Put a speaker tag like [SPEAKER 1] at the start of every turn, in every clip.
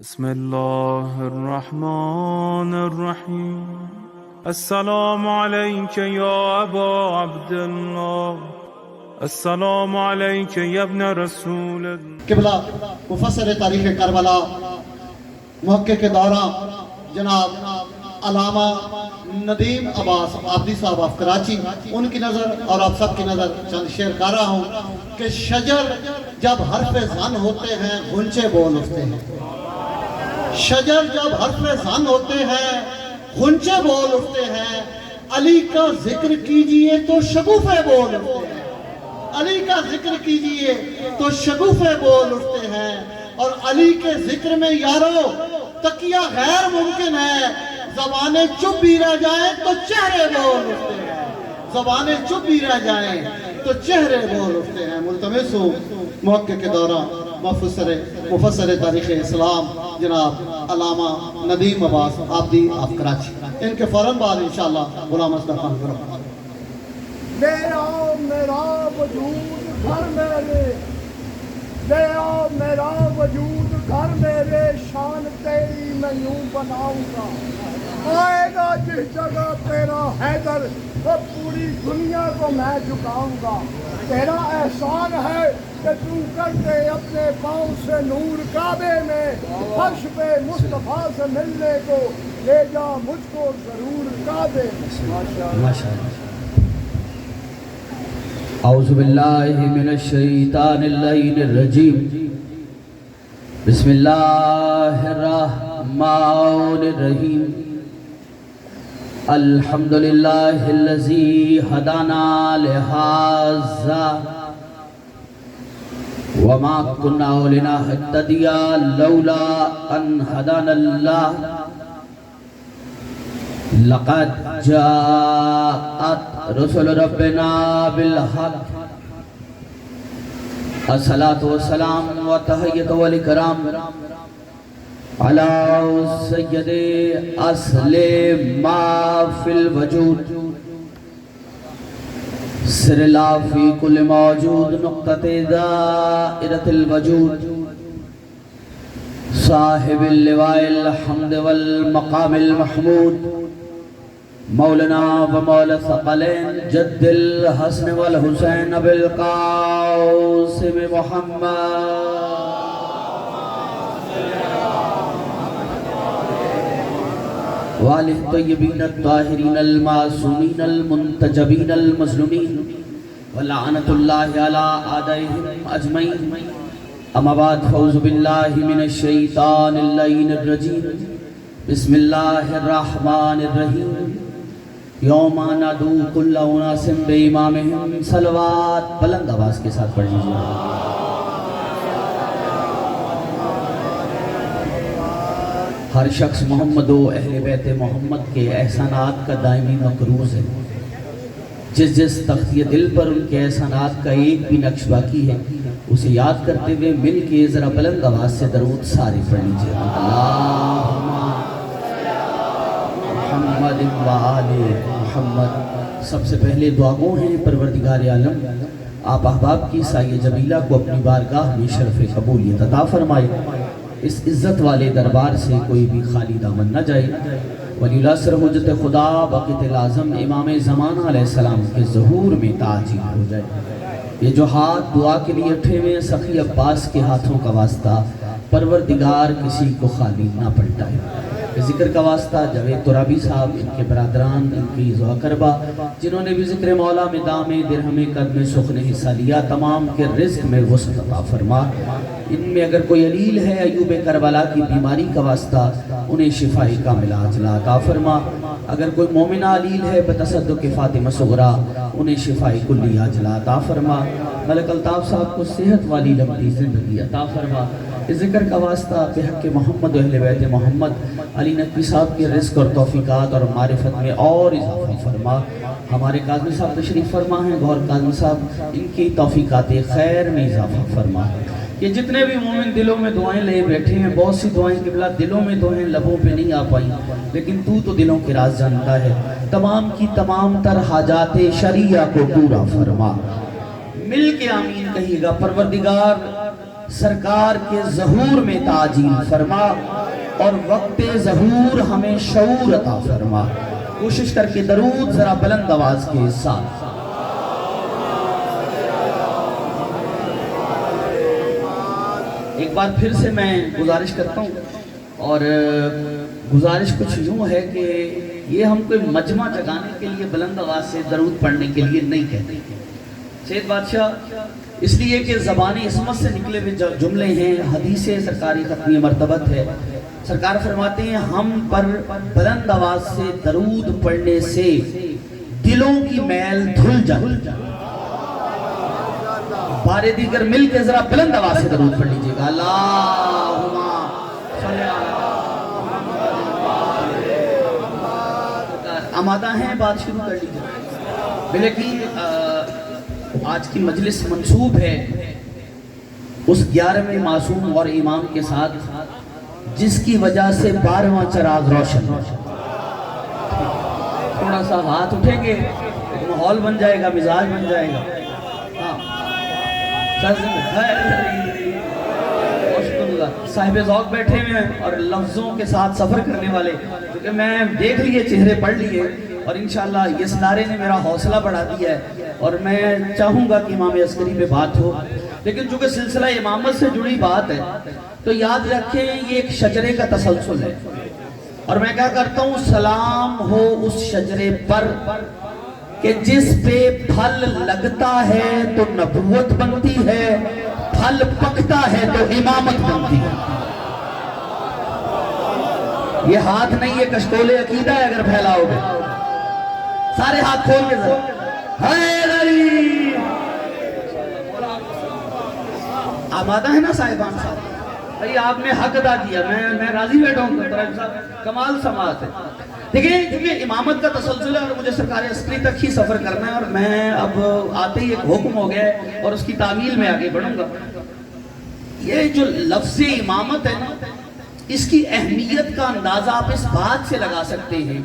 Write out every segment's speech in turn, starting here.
[SPEAKER 1] بسم الله الرحمن الرحيم السلام عليك يا أبا عبد الله السلام عليك يا ابن رسول الله
[SPEAKER 2] قبلہ مفسر تاریخ کربلا محقق دورہ جناب علامہ ندیم عباس عابدی صاحب آف کراچی، ان کی نظر اور آپ سب کی نظر چند شعر کر رہا ہوں کہ شجر جب حرف زن ہوتے ہیں غنچے بول اٹھتے ہیں. شجر جب حرف زن ہوتے ہیں غنچے بول اٹھتے ہیں. علی کا ذکر کیجئے تو شگوفے بول اٹھتے ہیں. علی کا ذکر کیجئے تو شگوفے بول اٹھتے ہیں. اور علی کے ذکر میں یارو تقیہ غیر ممکن ہے. زبانیں چپ بھی رہ جائیں تو چہرے بول اٹھتے ہیں. زبانیں چپ بھی رہ جائیں تو چہرے بول اٹھتے ہیں. ملتمس ہوں محقق دورہ مفسر تاریخ اسلام جناب علامہ ندیم عباس عابدی آف کراچی، ان کے فوراً بعد انشاءاللہ غلام مصطفیٰ گروہ.
[SPEAKER 3] میرا وجود گھر میرے، میرا وجود گھر میرے، شان تیری میں یوں بناؤں گا. آئے گا جس جگہ تیرا حیدر، وہ پوری دنیا کو میں جھکاؤں گا. تیرا احسان ہے کہ تو کر دے اپنے پاؤں سے نور کعبے میں. فرش پہ مصطفیٰ سے ملنے کو لے جا مجھ کو ضرور کعبے میں.
[SPEAKER 4] اعوذ باللہ من الشیطان اللعین الرجیم. بسم اللہ الرحمن الرحیم. الحمدللہ الذی ہدانا لہذا وما كنا لنهتدي لولا ان هدانا الله. لقد جاءت رسل ربنا بالحق. الصلاة والسلام والتحیت والاکرام على سید اصل ما فی الوجود، سر لا فی کل موجود، نقطۃ دائرۃ الوجود، صاحب اللواء الحمد والمقام المحمود، مولانا و مولا ثقلین جد الحسن والحسین ابی القاسم محمد وآلہ الطیبین الطاہرین المعصومین المنتجبین المظلومین ولعنت اللہ علی اعدائہم اجمعین. اما بعد فاعوذ باللہ من الشیطان اللعین الرجیم. بسم اللہ الرحمن الرحیم. یوم ندعو کل اناس بامامہم. صلوات بلند آواز کے ساتھ پڑھ لیجیے. ہر شخص محمد و اہل بیت محمد کے احسانات کا دائمی مقروض ہے. جس جس تختیہ دل پر ان کے احسانات کا ایک بھی نقش باقی ہے اسے یاد کرتے ہوئے مل کے ذرا بلند آواز سے درود سارے پڑھ لیجیے. اللہم محمد و آل محمد. سب سے پہلے دعا گو ہیں پروردگار عالم آپ احباب کی سایہ جمیلہ کو اپنی بارگاہ میں شرف قبولیت عطا فرمائے. اس عزت والے دربار سے کوئی بھی خالی دامن نہ جائے. ولی العصر حجت خدا وقت العظم امام زمانہ علیہ السلام کے ظہور میں تعجیل ہو جائے. یہ جو ہاتھ دعا کے لیے اٹھے ہوئے سخی عباس کے ہاتھوں کا واسطہ پروردگار کسی کو خالی نہ پلٹائے. ذکر کا واسطہ جاوید ترابی صاحب، ان کے برادران، ان کی زوہ کربہ جنہوں نے بھی ذکر مولا میں دام درہم قدم سخن حصہ لیا، تمام کے رزق میں وسعت عطا فرما. ان میں اگر کوئی علیل ہے ایوب کربلا کی بیماری کا واسطہ انہیں شفائی کاملہ عاجلہ عطا فرما. اگر کوئی مومنہ علیل ہے بتصدق فاطمہ صغرا انہیں شفائی کلی عاجلہ عطا فرما. ملک الطاف صاحب کو صحت والی لمبی زندگی عطا فرما. اس ذکر کا واسطہ بحق محمد و اہل بیت محمد علی نقوی صاحب کے رزق اور توفیقات اور معرفت میں اور اضافہ فرما. ہمارے کاظمی صاحب تشریف فرما ہیں، گوھر کاظمی صاحب، ان کی توفیقات خیر میں اضافہ فرما. یہ جتنے بھی مومن دلوں میں دعائیں لے بیٹھے ہیں، بہت سی دعائیں قبلہ دلوں میں تو ہیں، لبوں پہ نہیں آ پائیں، لیکن تو دلوں کے راز جانتا ہے. تمام کی تمام تر حاجات شریعہ کو پورا فرما. مل کے آمین کہیے گا. پروردگار سرکار کے ظہور میں تعجیل فرما اور وقت ظہور ہمیں شعور عطا فرما. کوشش کر کے درود ذرا بلند آواز کے ساتھ. ایک بار پھر سے میں گزارش کرتا ہوں، اور گزارش کچھ یوں ہے کہ یہ ہم کوئی مجمع جگانے کے لیے بلند آواز سے درود پڑھنے کے لیے نہیں کہتے. سید بادشاہ اس لیے کہ زبان عصمت سے نکلے ہوئے جملے ہیں، حدیث سرکاری ختمی مرتبت ہے. سرکار فرماتے ہیں ہم پر بلند آواز سے درود پڑھنے سے دلوں کی میل دھل جائے. بارے دیگر مل کے ذرا بلند آواز سے درود پڑھ لیجئے گا. اللہم صلی اللہ. آمادہ ہیں، بات شروع کر لیجئے. لیکن آج کی مجلس منسوب ہے اس 11ویں معصوم اور امام کے ساتھ جس کی وجہ سے 12واں چراغ روشن. تھوڑا سا ہاتھ اٹھیں گے، ماحول بن جائے گا، مزاج بن جائے گا. صاحب ذوق بیٹھے ہوئے ہیں اور لفظوں کے ساتھ سفر کرنے والے، کیونکہ میں دیکھ لیے، چہرے پڑھ لیے، اور انشاءاللہ یہ سنارے نے میرا حوصلہ بڑھا دیا ہے. اور میں چاہوں گا کہ امام عسکری پہ بات ہو، لیکن چونکہ سلسلہ امامت سے جڑی بات ہے تو یاد رکھیں یہ ایک شجرے کا تسلسل ہے. اور میں کیا کرتا ہوں، سلام ہو اس شجرے پر کہ جس پہ پھل لگتا ہے تو نبوت بنتی ہے، پھل پکتا ہے تو امامت بنتی ہے. یہ ہاتھ نہیں، یہ کشکول عقیدہ ہے. اگر پھیلاؤ گے سارے ہاتھ کھول کے ذرا حیدری. آمادہ ہے نا صاحبان صاحب؟ بھئی آپ نے حق ادا کیا، میں راضی بیٹھا ہوں. کمال سماعت ہے. دیکھیں کیونکہ امامت کا تسلسل ہے اور مجھے سرکار عسکری تک ہی سفر کرنا ہے، اور میں اب آتے ہی ایک حکم ہو گیا ہے اور اس کی تعمیل میں آگے بڑھوں گا. یہ جو لفظ امامت ہے نا، اس کی اہمیت کا اندازہ آپ اس بات سے لگا سکتے ہیں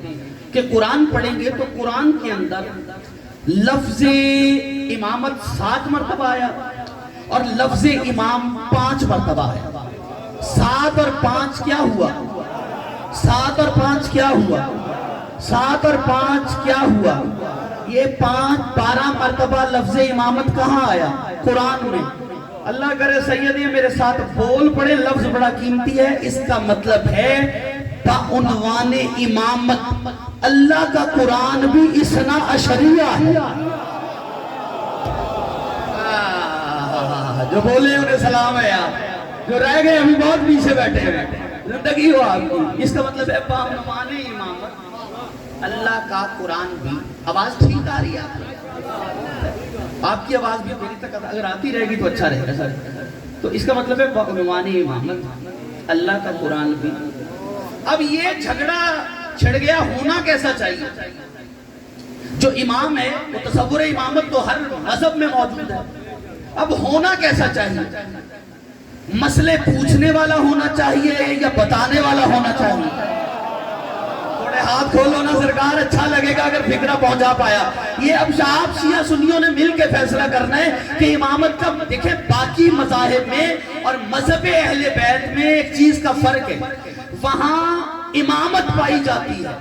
[SPEAKER 4] کہ قرآن پڑھیں گے تو قرآن کے اندر لفظ امامت 7 مرتبہ آیا اور لفظ امام 5 مرتبہ آیا. 7 اور 5 کیا ہوا؟ 7 اور 5 کیا ہوا؟ 7 اور 5 کیا ہوا؟ یہ 12 مرتبہ لفظ امامت کہاں آیا؟ قرآن میں. اللہ کرے سید یہ میرے ساتھ بول پڑے، لفظ بڑا قیمتی ہے. اس کا مطلب ہے بعنوان امامت اللہ کا قرآن بھی اثنا عشریہ ہے. جو بولے انہیں سلام ہے یار، جو رہ گئے ابھی بہت پیچھے بیٹھے ہیں، زندگی ہو آپ کی. اس کا مطلب ہے بعنوان امامت اللہ کا قرآن بھی. آواز ٹھیک آ رہی ہے آپ کی؟ آواز بھی میری تک اگر آتی رہے گی تو اچھا رہے گا سر. تو اس کا مطلب ہے بعنوان امامت اللہ کا قرآن بھی. اب یہ جھگڑا چھڑ گیا، ہونا کیسا چاہیے؟ جو امام ہے وہ تصور امامت تو ہر مذہب میں موجود ہے. اب ہونا کیسا چاہیے؟ مسئلے پوچھنے والا ہونا چاہیے یا بتانے والا ہونا چاہیے؟ تھوڑے ہاتھ کھولو نا سرکار، اچھا لگے گا اگر فکرہ پہنچا پایا. یہ اب آپ شیعہ سنیوں نے مل کے فیصلہ کرنا ہے کہ امامت کا. دیکھیں باقی مذاہب میں اور مذہب اہل بیت میں ایک چیز کا فرق ہے، وہاں امامت پائی جاتی ہے،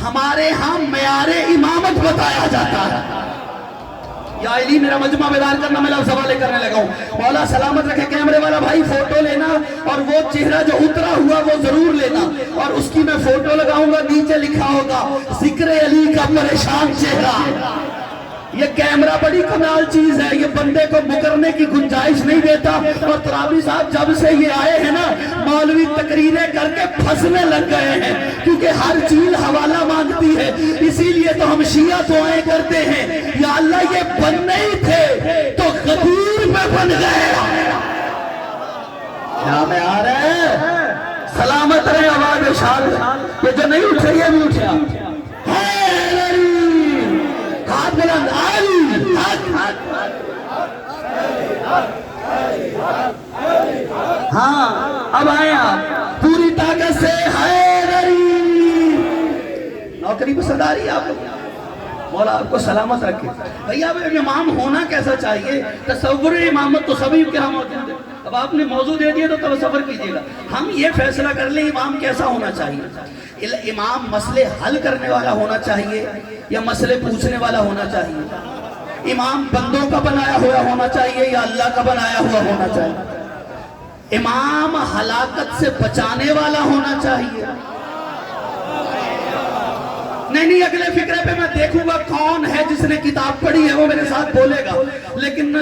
[SPEAKER 4] ہمارے ہاں معیار امامت بتایا جاتا ہے. یا علی میرا مجمع بیدار کرنا، میں لفظ حوالے کرنے لگا ہوں. مولا سلامت رکھے. کیمرے والا بھائی فوٹو لینا اور وہ چہرہ جو اترا ہوا وہ ضرور لینا، اور اس کی میں فوٹو لگاؤں گا، نیچے لکھا ہوگا ذکر علی کا پریشان چہرہ. یہ کیمرہ بڑی کمال چیز ہے، یہ بندے کو مکرنے کی گنجائش نہیں دیتا. اور ترابی صاحب جب سے یہ آئے ہیں نا، مولوی تقریریں کر کے پھنسنے لگ گئے ہیں، کیونکہ ہر چیز حوالہ مانگتی ہے. اسی لیے تو ہم شیعہ دعائیں کرتے ہیں، یا اللہ یہ بننے ہی تھے تو غدیر میں بن گئے. کیا میں آ رہے ہیں؟ سلامت رہے آواز شان. یہ جو نہیں اٹھے یہ بھی اٹھیا. ہاتھ بلند علی ہاں اب آئے آپ پوری طاقت سے. حیدری نوکری پسند آ رہی ہے آپ لوگ؟ مولا آپ کو سلامت رکھے. بھئی اب امام ہونا کیسا چاہیے؟ تصور امامت تو سبھی کے ہاں موجود ہے. اب آپ نے موضوع دے دیا تو تصور کیجئے گا، ہم یہ فیصلہ کر لیں امام کیسا ہونا چاہیے؟ امام مسئلے حل کرنے والا ہونا چاہیے یا مسئلے پوچھنے والا ہونا چاہیے؟ امام بندوں کا بنایا ہوا ہونا چاہیے یا اللہ کا بنایا ہوا ہونا چاہیے؟ امام ہلاکت سے بچانے والا ہونا چاہیے؟ نہیں، اگلے فکرے پہ میں دیکھوں گا کون ہے جس نے کتاب پڑھی ہے وہ میرے ساتھ بولے گا، لیکن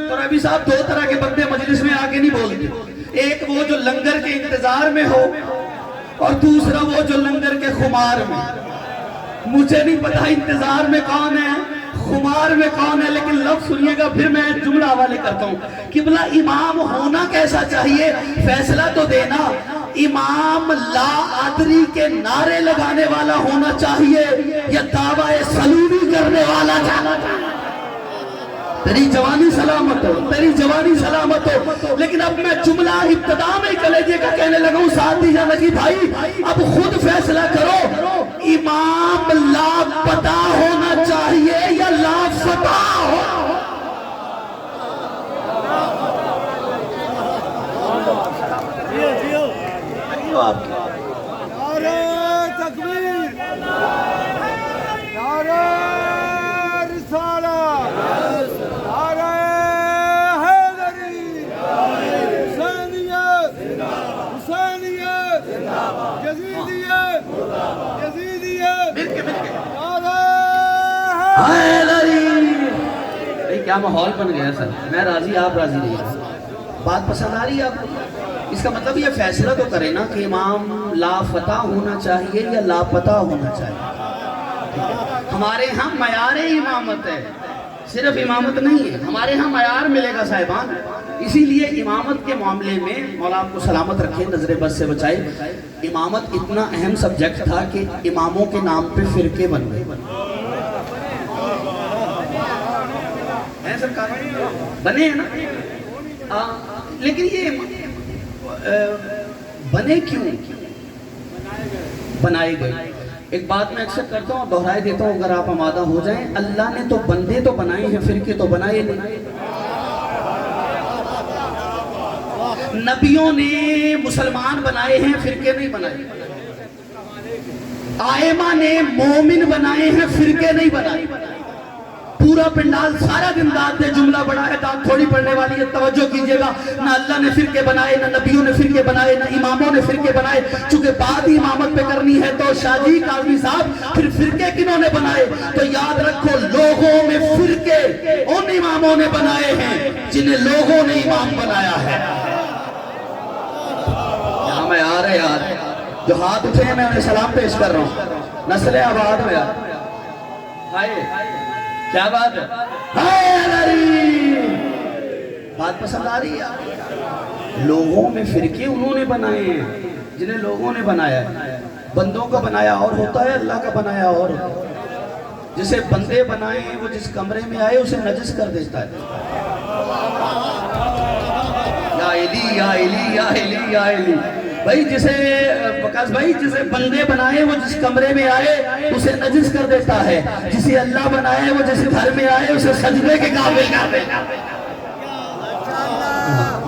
[SPEAKER 4] قرآبی صاحب دو طرح کے بندے مجلس میں آگے نہیں بولتے، ایک وہ جو لنگر کے انتظار میں ہو اور دوسرا وہ جو لنگر کے خمار میں۔ مجھے نہیں پتا انتظار میں کون ہے، خمار میں کون ہے، لیکن لفظ سنیے گا پھر میں جملہ حوالے کرتا ہوں۔ قبلہ امام ہونا کیسا چاہیے؟ فیصلہ تو دینا۔ امام لا ادری کے نعرے لگانے والا ہونا چاہیے یا دعوی سلومی کرنے والا چاہیے؟ تیری جوانی سلامت ہو، تیری جوانی سلامت ہو، لیکن اب میں جملہ ابتدا میں کلیجے کا کہنے لگا ہوں ساتھی جانا جی بھائی اب خود فیصلہ کرو، امام لاپتہ ہونا چاہیے یا لافتہ ہو؟
[SPEAKER 3] نعرہ تکبیر، نعرہ رسالہ، نعرہ حیدری، حسینیت، حسینیت، یزیدیت، یزیدیت، نعرہ
[SPEAKER 4] حیدری۔ بھئی کیا ماحول بن گیا سر، میں راضی آپ راضی نہیں، بات پسند آ رہی ہے آپ کو؟ اس کا مطلب یہ فیصلہ تو کرے نا کہ امام لافتہ ہونا چاہیے یا لاپتہ ہونا چاہیے۔ ہمارے ہاں معیار امامت ہے، صرف امامت نہیں ہے، ہمارے ہاں معیار ملے گا صاحبان۔ اسی لیے امامت کے معاملے میں مولا آپ کو سلامت رکھے، نظر بد سے بچائے، امامت اتنا اہم سبجیکٹ تھا کہ اماموں کے نام پہ فرقے بن گئے۔ ہیں سرکار بنے ہیں نا، لیکن یہ بنے کیوں؟ بنائے گئے۔ ایک بات میں اکثر کرتا ہوں، دہرائے دیتا ہوں اگر آپ آمادہ ہو جائیں، اللہ نے تو بندے تو بنائے ہیں، فرقے تو بنائے نہیں۔ نبیوں نے مسلمان بنائے ہیں، فرقے نہیں بنائے۔ آئمہ نے مومن بنائے ہیں، فرقے نہیں بنائے۔ پورا پنڈال سارا دن داد دے، جملہ بڑا ہے، داد تھوڑی پڑھنے والی ہے، توجہ کیجئے گا۔ نہ اللہ نے فرقے بنائے، نہ نبیوں نے فرقے بنائے، نہ اماموں نے فرقے بنائے۔ چونکہ بات ہی امامت پہ کرنی ہے تو شاہ جی قاضی صاحب پھر فرقے کنہوں نے بنائے؟ تو یاد رکھو لوگوں میں فرقے ان اماموں نے بنائے ہیں جنہیں لوگوں نے امام بنایا ہے۔ یہاں میں آ رہے یار جو ہاتھ اٹھے ہیں میں انہیں سلام پیش کر رہا ہوں، نسل آباد میں یار کیا بات ہے؟ بات پسند آ رہی ہے؟ لوگوں میں فرقے انہوں نے بنائے ہیں جنہیں لوگوں نے بنایا ہے۔ بندوں کا بنایا اور ہوتا ہے، اللہ کا بنایا اور ہوتا ہے۔ جسے بندے بنائے ہیں وہ جس کمرے میں آئے اسے نجس کر دیتا ہے۔ یا علی یا علی یا علی یا علی، بھائی جسے وقاص بھائی جسے بندے بنائے وہ جس کمرے میں آئے اسے نجس کر دیتا ہے، جسے اللہ بنائے وہ جس گھر میں آئے اسے سجدے کے قابل کر دیتا ہے۔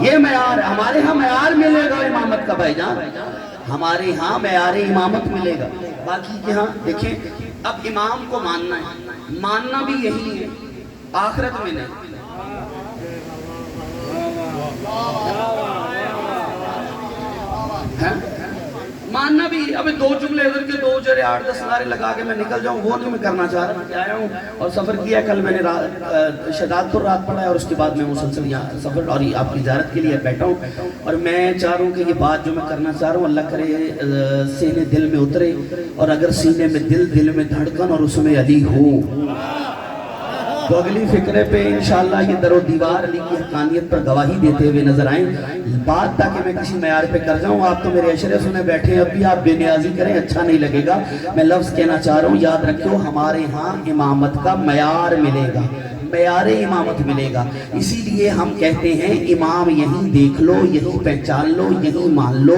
[SPEAKER 4] یہ معیار ہمارے ہاں معیار ملے گا امامت کا بھائی جان، ہمارے ہاں معیار امامت ملے گا۔ باقی کے ہاں دیکھیں اب امام کو ماننا ہے، ماننا بھی یہی ہے، آخرت میں نہیں۔ ماننا بھی ابھی دو جملے ادھر کے دو جرے 8-10 نعرے لگا کے میں نکل جاؤں وہ نہیں میں کرنا چاہ رہا۔ میں آیا ہوں اور سفر کیا، کل میں نے شہداد پر رات پڑھا ہے اور اس کے بعد میں مسلسل یہاں سفر اور آپ کی زیارت کے لیے بیٹھا ہوں، اور میں چاہ رہا ہوں کہ یہ بات جو میں کرنا چاہ رہا ہوں اللہ کرے سینے دل میں اترے، اور اگر سینے میں دل میں دھڑکن اور اس میں علی ہو تو اگلی فکرے پہ انشاءاللہ یہ در و دیوار علی کی حقانیت پر گواہی دیتے ہوئے نظر آئیں۔ بات تاکہ میں کسی معیار پہ کر جاؤں، آپ تو میرے عشرے سنے بیٹھے ہیں، اب بھی آپ بے نیازی کریں اچھا نہیں لگے گا۔ میں لفظ کہنا چاہ رہا ہوں، یاد رکھو ہمارے ہاں امامت کا معیار ملے گا، معیار امامت ملے گا۔ اسی لیے ہم کہتے ہیں امام یہیں دیکھ لو، یہیں پہچان لو، یہیں مان لو۔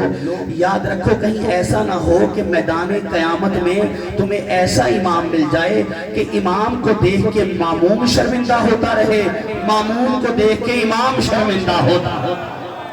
[SPEAKER 4] یاد رکھو کہیں ایسا نہ ہو کہ میدان قیامت میں تمہیں ایسا امام مل جائے کہ امام کو دیکھ کے ماموم شرمندہ ہوتا رہے، ماموم کو دیکھ کے امام شرمندہ ہوتا۔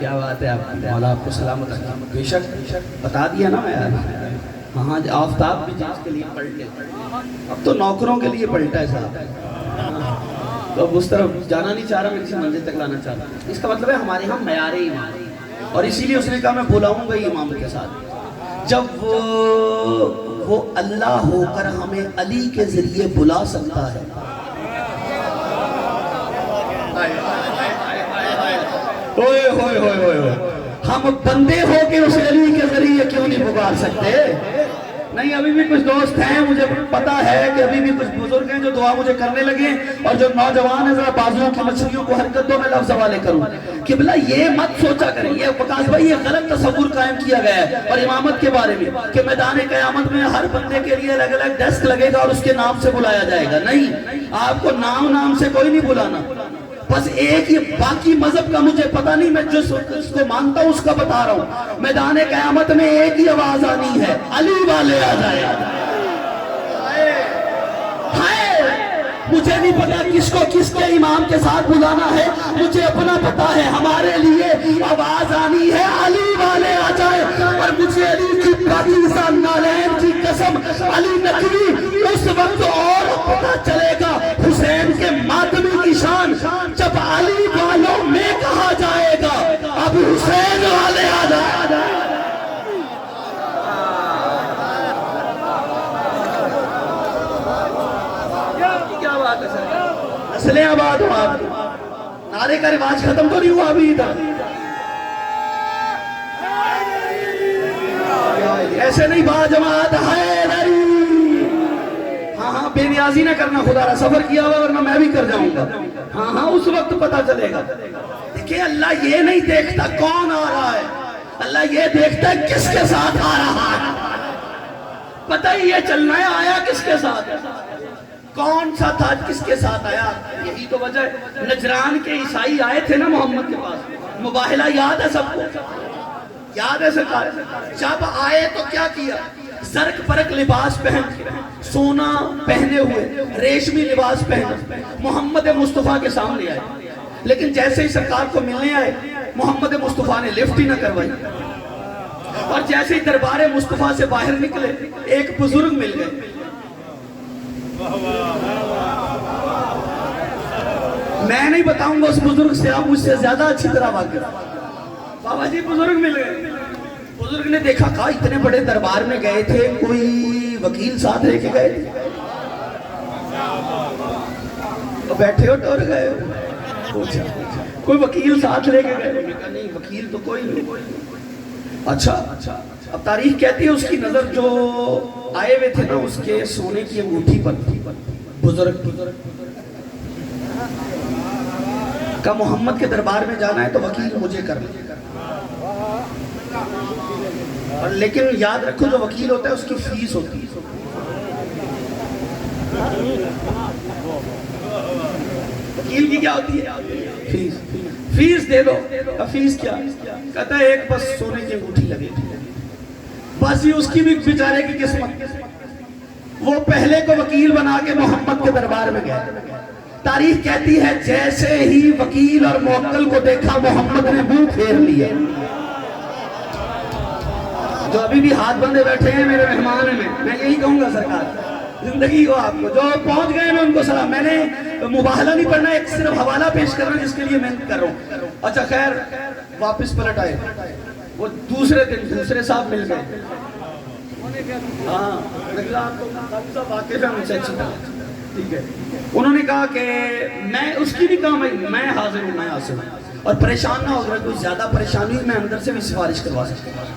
[SPEAKER 4] کیا بات ہے، آپ مولا آپ کو سلامت رکھے۔ بے شک بتا دیا نا میں یار۔ ہاں آفتاب بھی جس کے لیے پلٹے، اب تو نوکروں کے لیے پلٹا ہے صاحب، تو اب اس طرف جانا نہیں چاہ رہا، میں کسی منزل تک لانا چاہ رہا۔ اس کا مطلب ہے ہمارے ہاں معیار ایمان، اور اسی لیے اس نے کہا میں بلاؤں گا امام کے ساتھ۔ جب وہ اللہ ہو کر ہمیں علی کے ذریعے بلا سکتا ہے، ہوئے ہوئے ہوئے ہوئے، ہم بندے ہو کے اس علی کے ذریعے کیوں نہیں پکار سکتے؟ نہیں، ابھی بھی کچھ دوست ہیں، مجھے پتا ہے کہ ابھی بھی کچھ بزرگ ہیں جو دعا مجھے کرنے لگے، اور جو نوجوان ہیں ذرا بازوؤں کی مچھلیوں کو حرکت دو، میں لفظ حوالے کروں۔ قبلہ یہ مت سوچا کریں، یہ وقاص بھائی یہ غلط تصور قائم کیا گیا ہے اور امامت کے بارے میں کہ میدان قیامت میں ہر بندے کے لیے الگ الگ ڈیسک لگے گا اور اس کے نام سے بلایا جائے گا۔ نہیں، آپ کو نام سے کوئی نہیں بلانا، بس ایک یہ باقی مذہب کا مجھے پتا نہیں، میں جس کو مانتا ہوں اس کا بتا رہا ہوں۔ میدان قیامت میں ایک ہی آواز آنی ہے، علی والے آ جائے۔ مجھے نہیں پتا کس کو کس کے امام کے ساتھ بلانا ہے، مجھے اپنا پتا ہے ہمارے لیے آواز آنی ہے، علی والے آ جائے۔ اور مجھے علی کی پاکستان نالین کی قسم، علی نقوی اس وقت اور پتا چلے گا حسین کے ماتمی کی شان جب علی والوں میں کہا جائے گا اب حسین والے آ جائے۔ نسلیں آباد ہوا، نعرے کا رواج ختم تو نہیں ہوا ابھی تک؟ ایسے نہیں با جماعت حیدری، ہاں بے نیازی نہ کرنا، خدا را سفر کیا ہوا ورنہ میں بھی کر جاؤں گا۔ ہاں اس وقت پتا چلے گا۔ دیکھیں اللہ یہ نہیں دیکھتا کون آ رہا ہے، اللہ یہ دیکھتا ہے کس کے ساتھ آ رہا ہے۔ پتہ ہی یہ چلنا ہے آیا کس کے ساتھ، کون سا تھا، کس کے ساتھ آیا۔ یہی تو وجہ ہے، نجران کے عیسائی آئے تھے نا محمد کے پاس، مباہلہ یاد ہے سب کو، یاد ہے سرکار؟ جب آئے تو کیا کیا؟ زرق پرق لباس پہن، سونا پہنے ہوئے، ریشمی لباس پہن محمد مصطفیٰ کے سامنے آئے، لیکن جیسے ہی سرکار کو ملنے آئے محمد مصطفیٰ نے لفٹ ہی نہ کروائی، اور جیسے ہی دربار مصطفیٰ سے باہر نکلے ایک بزرگ مل گئے۔ میں نہیں بتاؤں گا اس بزرگ سے، آپ مجھ سے زیادہ اچھی طرح واقف۔ بابا جی بزرگ مل گئے، بزرگ نے دیکھا کہا اتنے بڑے دربار میں گئے تھے، کوئی وکیل ساتھ لے کے گئے تھے؟ بیٹھے ہو ٹور گئے ہو؟ پوچھا کوئی وکیل ساتھ لے کے گئے؟ نہیں وکیل تو کوئی نہیں۔ اچھا اب تاریخ کہتی ہے اس کی نظر جو آئے ہوئے تھے نا اس کے سونے کی انگوٹھی پر تھی، بزرگ کا محمد کے دربار میں جانا ہے تو وکیل مجھے کر لے، اور لیکن یاد رکھو جو وکیل ہوتا ہے اس کی فیس ہوتی ہے۔ وکیل کی کیا ہوتی ہے؟ فیس دے دو۔ فیس کیا؟ کہتا ہے ایک بس سونے کی انگوٹھی لگے تھی، بس یہ اس کی بھی بیچارے کی قسمت، وہ پہلے کو وکیل بنا کے محمد کے دربار میں گئے۔ تاریخ کہتی ہے جیسے ہی وکیل اور موکل کو دیکھا محمد نے منہ پھیر لیا۔ جو ابھی بھی ہاتھ بندے بیٹھے ہیں میرے مہمان ہیں، میں یہی کہوں گا سرکار زندگی ہو آپ کو، جو پہنچ گئے میں ان کو سلام۔ میں نے مباہلہ نہیں پڑھنا، ایک صرف حوالہ پیش کرنا جس کے لیے محنت کر رہا ہوں۔ اچھا خیر واپس پلٹ آئے، وہ دوسرے دن دوسرے صاحب مل گئے۔ ہاں آپ کو واقف ہے مجھ سے اچھی طرح، ٹھیک ہے۔ انہوں نے کہا کہ میں اس کی بھی کہا میں حاضر ہوں، میں حاضر ہوں، اور پریشان نہ ہو، اگر کوئی زیادہ پریشانی ہوئی میں اندر سے بھی سفارش کروا سکتا ہوں۔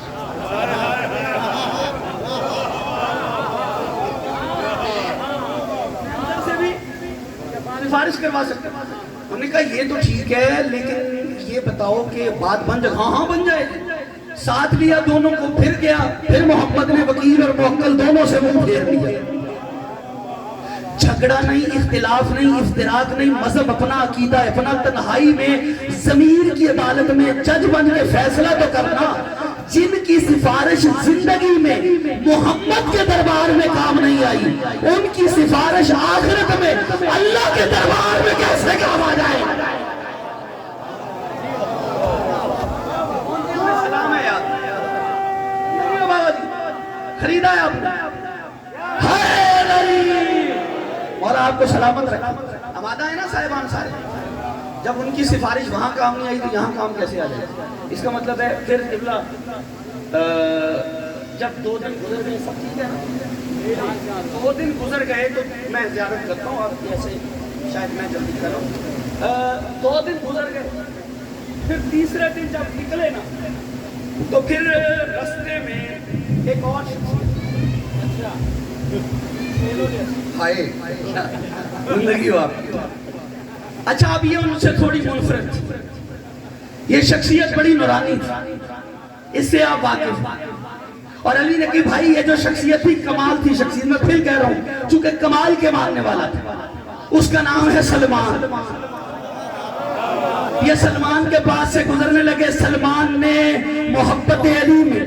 [SPEAKER 4] سفارش کروا سکتے ہیں۔ انہوں نے کہا یہ تو ٹھیک ہے لیکن یہ بتاؤ کہ بات بن جائے؟ ہاں بن جائے۔ ساتھ لیا دونوں کو، پھر گیا، پھر محمد نے وکیل اور موکل دونوں سے منہ پھیر لیا۔ جھگڑا نہیں، اختلاف نہیں، افتراق نہیں، مذہب اپنا، عقیدہ اپنا، تنہائی میں ضمیر کی عدالت میں جج بن کے فیصلہ تو کرنا۔ جن کی سفارش زندگی میں محمد کے دربار میں کام نہیں آئی، ان کی سفارش آخرت میں اللہ کے دربار میں کیسے کام آ جائے؟ خریدا ہے آپ نے؟ حیدری مولا آپ کو سلامت رکھے. آمادہ ہے نا صاحبان سارے؟ جب ان کی سفارش وہاں کام نہیں آئی تو یہاں کام کیسے آ جائے؟ اس کا مطلب ہے پھر قبلہ جب 2 دن گزر گئے سب ٹھیک ہے نا؟ 2 دن گزر گئے تو میں زیارت کرتا ہوں اور ایسے شاید میں جلدی کروں. 2 دن گزر گئے پھر تیسرے دن جب نکلے نا تو پھر رستے میں ایک اور ہائے زندگی ہو آپ کی. اچھا اب یہ ان سے تھوڑی منفرد تھی, یہ شخصیت بڑی نورانی تھی, اس سے آپ واقف. اور علی نے کہا بھائی یہ جو شخصیت تھی کمال تھی شخصیت, میں پھر کہہ رہا ہوں چونکہ کمال کے ماننے والا تھا, اس کا نام ہے سلمان. یہ سلمان کے پاس سے گزرنے لگے. سلمان نے محبت علی میں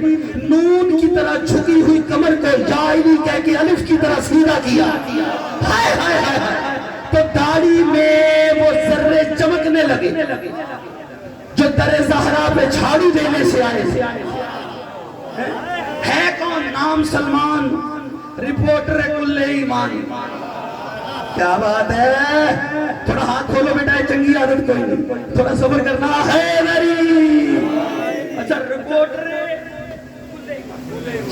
[SPEAKER 4] نون کی طرح جھکی ہوئی کمر کو یا علی کہہ کے الف کی طرح سیدھا کیا. ہائے ہائے ہائے, تو داڑھی میں وہ ذرے چمکنے لگے جو در زہرا پہ جھاڑو دینے سے آئے تھے. ہے کون؟ نام سلمان, رپورٹر کل ایمان. کیا بات ہے, تھوڑا ہاتھ کھولو بیٹا, چنگی عادت کوئی نہیں, تھوڑا صبر کرنا ہے میری. اچھا رپورٹر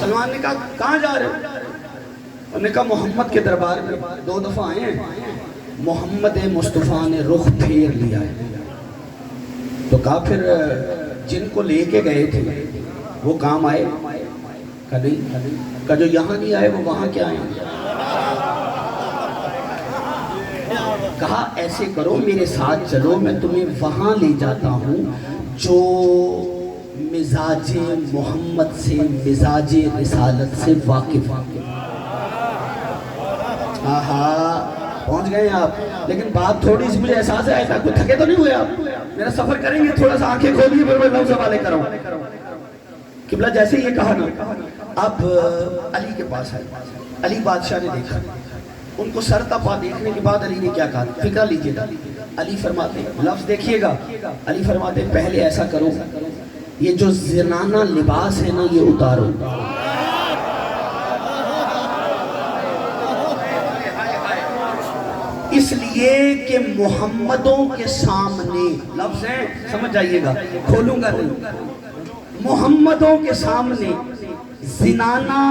[SPEAKER 4] سلمان نے کہا کہاں جا رہے ہو؟ انہوں نے کہا محمد کے دربار میں 2 دفعہ آئے ہیں, محمد مصطفیٰ نے رخ پھیر لیا ہے. تو کہا پھر جن کو لے کے گئے تھے وہ کام آئے؟ کہا نہیں. کہا جو یہاں نہیں آئے وہ وہاں کیا آئیں؟ کہا ایسے کرو میرے ساتھ چلو, میں تمہیں وہاں لے جاتا ہوں جو مزاج محمد سے, مزاج رسالت سے واقف. پہنچ گئے ہیں آپ, لیکن بات تھوڑی سی مجھے احساس ہے ایسا کوئی تھکے تو نہیں ہوئے آپ؟ میرا سفر کریں گے تھوڑا سا آنکھیں کھولیے پھر میں لفظ حوالے کروں. قبلہ جیسے یہ کہا نا, اب علی کے پاس آئے. علی بادشاہ نے دیکھا, ان کو سر تپا دیکھنے کے بعد علی نے کیا کہا, فکر لیجئے گا. علی فرماتے لفظ دیکھیے گا, علی فرماتے پہلے ایسا کرو یہ جو زنانہ لباس ہے نا یہ اتارو. اس لیے کہ محمدوں کے سامنے, لفظ ہیں سمجھ جائیے گا, کھولوں گا نہیں, محمدوں کے سامنے زنانہ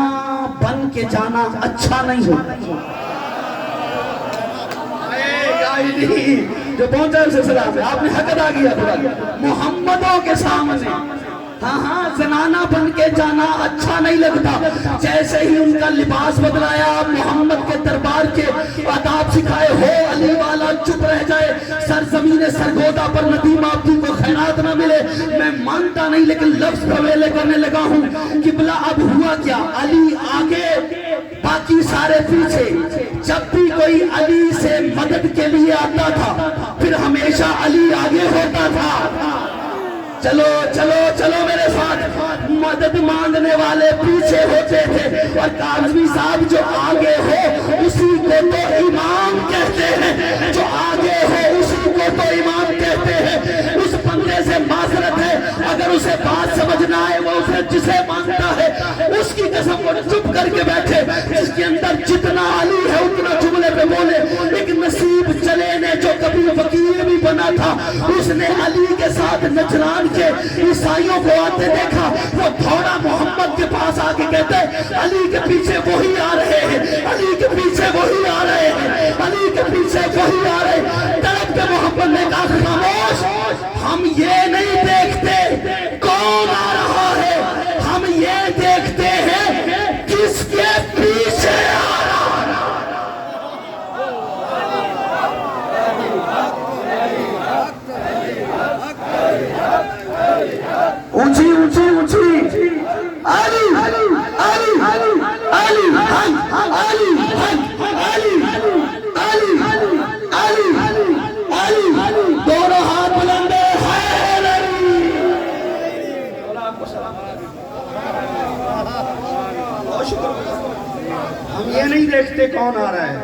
[SPEAKER 4] بن کے جانا اچھا نہیں ہوتا. جو پہنچا اسے سلام ہے, آپ نے حق ادا کیا. محمدوں کے سامنے ہاں زنانہ بن کے جانا اچھا نہیں لگتا. جیسے ہی ان کا لباس بدلایا, محمد کے دربار کے آداب سکھائے, ہو علی والا چپ رہ جائے, سرزمین سرگودا پر ندیم آبدی کو خیرات نہ ملے. میں مانتا نہیں لیکن لفظ پھویلے کرنے لگا ہوں. قبلہ اب ہوا کیا, علی آگے باقی سارے پیچھے. جب بھی کوئی علی سے مدد کے لیے آتا تھا پھر ہمیشہ علی آگے ہوتا تھا. چلو چلو چلو میرے ساتھ, مدد مانگنے والے پیچھے ہوتے تھے اور کاظمی صاحب جو آگے ہو اسی کو تو امام کہتے ہیں, جو آگے ہو اسی کو تو امام کہتے ہیں. اس بندے سے معذرت ہے اگر اسے بات سمجھ نہ آئے, وہ اسے جسے مانگتا ہے اس کی قسم کو چپ کر کے بیٹھے. جس کے اندر جتنا علی ہے اتنا جملے پہ بولے. ایک نصیب چلے نے جو کبھی وکیل بھی بنا تھا, اس نے علی کے ساتھ نجران کے عیسائیوں کو آتے دیکھا, وہ تھوڑا محمد کے پاس آ کے کہتے علی کے پیچھے وہی آ رہے ہیں, علی کے پیچھے وہی آ رہے ہیں, علی کے پیچھے وہی آ رہے ہیں. طرف کے محمد نے کہا خاموش, ہم یہ نہیں دیکھتے کون آ رہا ہے, ہم یہ دیکھتے ہیں کس کے پیچھے آ رہا ہے. اونچی اونچی اونچی, علی علی علی علی علی علی علی علی علی, دونوں ہاتھ بلندے ہم یہ نہیں دیکھتے کون آ رہا ہے,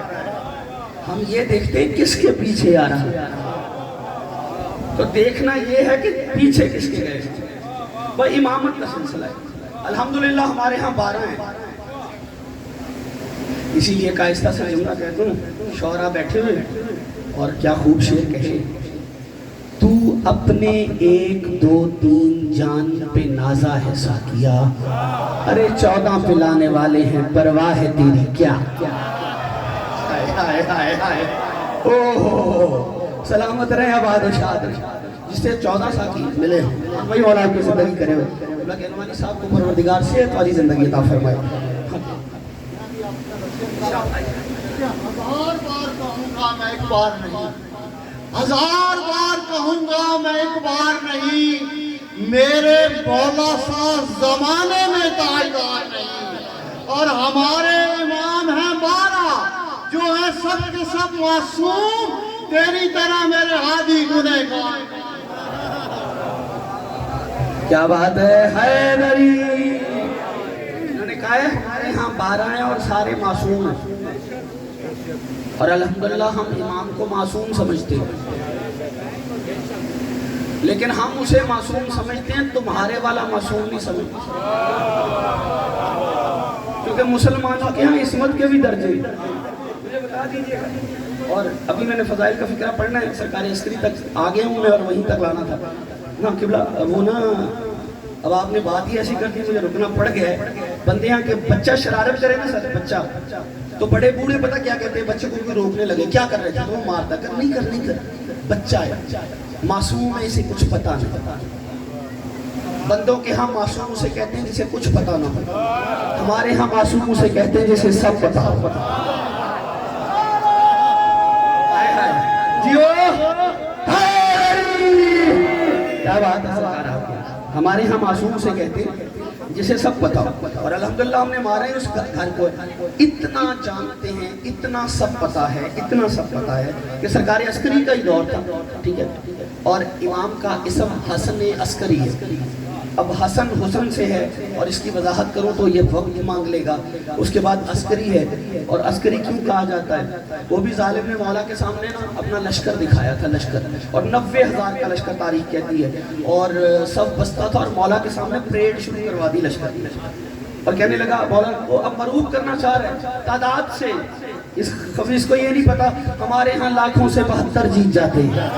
[SPEAKER 4] ہم یہ دیکھتے ہیں کس کے پیچھے آ رہا ہے. تو دیکھنا یہ ہے کہ پیچھے کس کے گئے. وہ امامت کا سلسلہ ہے. الحمدللہ ہمارے ہاں 12 ہیں, اسی لیے آہستہ سے جملہ کہتا ہوں، شعراء بیٹھے ہوئے اور کیا خوب شعر کہے، تو اپنے 1 2 3 جان پہ نازا ہے ساقیا، ارے 14 پلانے والے ہیں پرواہ ہے تیری کیا۔ ہائے ہائے ہائے، اوہ سلامت رہے آباد و شاد رہے، جس سے 14 ساقی ملے وہی مولا کی زندگی کرے ہوئے۔ اللہ کے عنوانی صاحب کو پروردگار صحت والی زندگی عطا فرمائے۔
[SPEAKER 2] 1000 بار کہوں گا میں ایک بار نہیں، 1000 بار کہوں گا میں ایک بار نہیں، میرے مولا سا زمانے میں تاجدار نہیں، اور ہمارے امام ہیں 12 جو ہیں سب کے سب معصوم، تیری طرح میرے ہادی گنہگار۔
[SPEAKER 4] کیا بات ہے حیدری، انہوں نے کہا ہے ہمارے ہاں 12 ہیں اور سارے معصوم ہیں، اور الحمدللہ ہم امام کو معصوم سمجھتے ہیں، لیکن ہم اسے معصوم سمجھتے ہیں، تمہارے والا معصوم نہیں سمجھتے، کیونکہ مسلمانوں کے ہاں عصمت کے بھی درجے ہیں، مجھے بتا دیجئے گا۔ اور ابھی میں نے فضائل کا فکرہ پڑھنا ہے، سرکاری عسکری تک آگے ہوں میں اور وہیں تک لانا تھا نا قبلہ، وہ نا اب آپ نے بات ہی ایسی کر دی مجھے رکنا پڑ گیا ہے۔ بندے ہیں کہ بچہ شرارت کرے نا سر، بچہ تو بڑے بوڑھے پتہ کیا کہتے ہیں، بچے کو کوئی روکنے لگے کیا کر رہے تھے تو وہ مارتا کر نہیں کر بچہ ہے، معصوم ہے، اسے کچھ پتہ نہیں۔ بندوں کے ہاں معصوم اسے کہتے ہیں جسے کچھ پتہ نہ ہو، ہمارے ہاں معصوم اسے کہتے ہیں جسے سب پتہ ہو۔ کیا بات ہے، ہمارے ہاں معصوم اسے کہتے ہیں جسے سب پتہ ہو، اور الحمدللہ ہم نے مارا ہے اس گھر کو، اتنا جانتے ہیں، اتنا سب پتہ ہے، اتنا سب پتہ ہے کہ سرکاری عسکری کا ہی دور تھا، ٹھیک ہے، اور امام کا اسم حسن عسکری ہے۔ اب حسن حسن سے ہے اور اس کی وضاحت کروں تو یہ وقت مانگ لے گا۔ اس کے بعد عسکری ہے، اور عسکری کیوں کہا جاتا ہے، وہ بھی ظالم نے مولا کے سامنے نا اپنا لشکر دکھایا تھا، لشکر، اور 90,000 کا لشکر تاریخ کہتی ہے، اور سب بستہ تھا اور مولا کے سامنے پریڈ شروع کروا دی لشکر، اور کہنے لگا مولا کو اب مرعوب کرنا چاہ رہے ہیں تعداد سے، اس خفیص کو یہ نہیں پتا ہمارے ہاں لاکھوں سے 72 جیت جاتے ہیں۔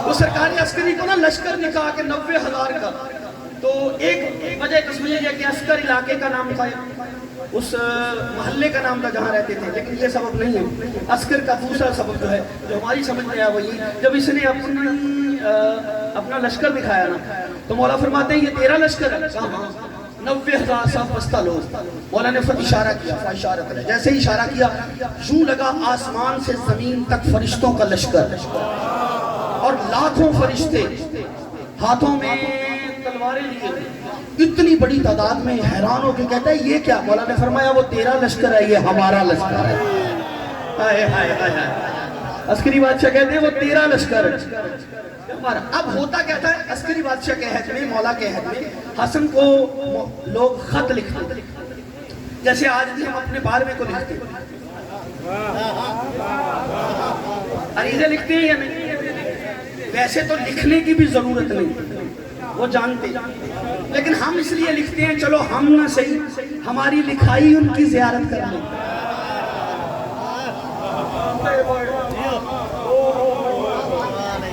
[SPEAKER 4] وہ سرکاری عسکری کو نا لشکر نکاح کے 90,000 کا، تو ایک وجہ سمجھے جائے کہ عسکر علاقے کا نام تھا، اس محلے کا نام تھا جہاں رہتے تھے، لیکن یہ سبب نہیں ہے۔ عسکر کا دوسرا سبب جو ہے جو ہماری سمجھ میں آیا وہ یہ، جب اس نے اپنا لشکر دکھایا نا تو مولا فرماتے ہیں یہ تیرا لشکر ہے، 90,000 سب بستہ لوگ۔ مولا نے اشارہ کیا، اشارہ کرا، جیسے ہی اشارہ کیا یوں لگا آسمان سے زمین تک فرشتوں کا لشکر، اور لاکھوں فرشتے ہاتھوں میں تلواریں لیے، اتنی بڑی تعداد میں، حیران ہو کے کہتا ہے یہ کیا؟ مولا نے فرمایا وہ تیرا لشکر ہے، یہ ہمارا لشکر ہے۔ عسکری بادشاہ کہتے ہیں وہ تیرا لشکر ہے۔ اب ہوتا کیا تھا عسکری بادشاہ کے عہد میں، مولا کے عہد میں حسن کو لوگ خط لکھتے، جیسے آج بھی ہم اپنے بارے کو لکھتے ہیں، عریضے لکھتے ہیں یا نہیں؟ ویسے تو لکھنے کی بھی ضرورت نہیں، وہ جانتے، لیکن ہم اس لیے لکھتے ہیں چلو ہم نہ صحیح ہماری لکھائی ان کی زیارت کر لیں۔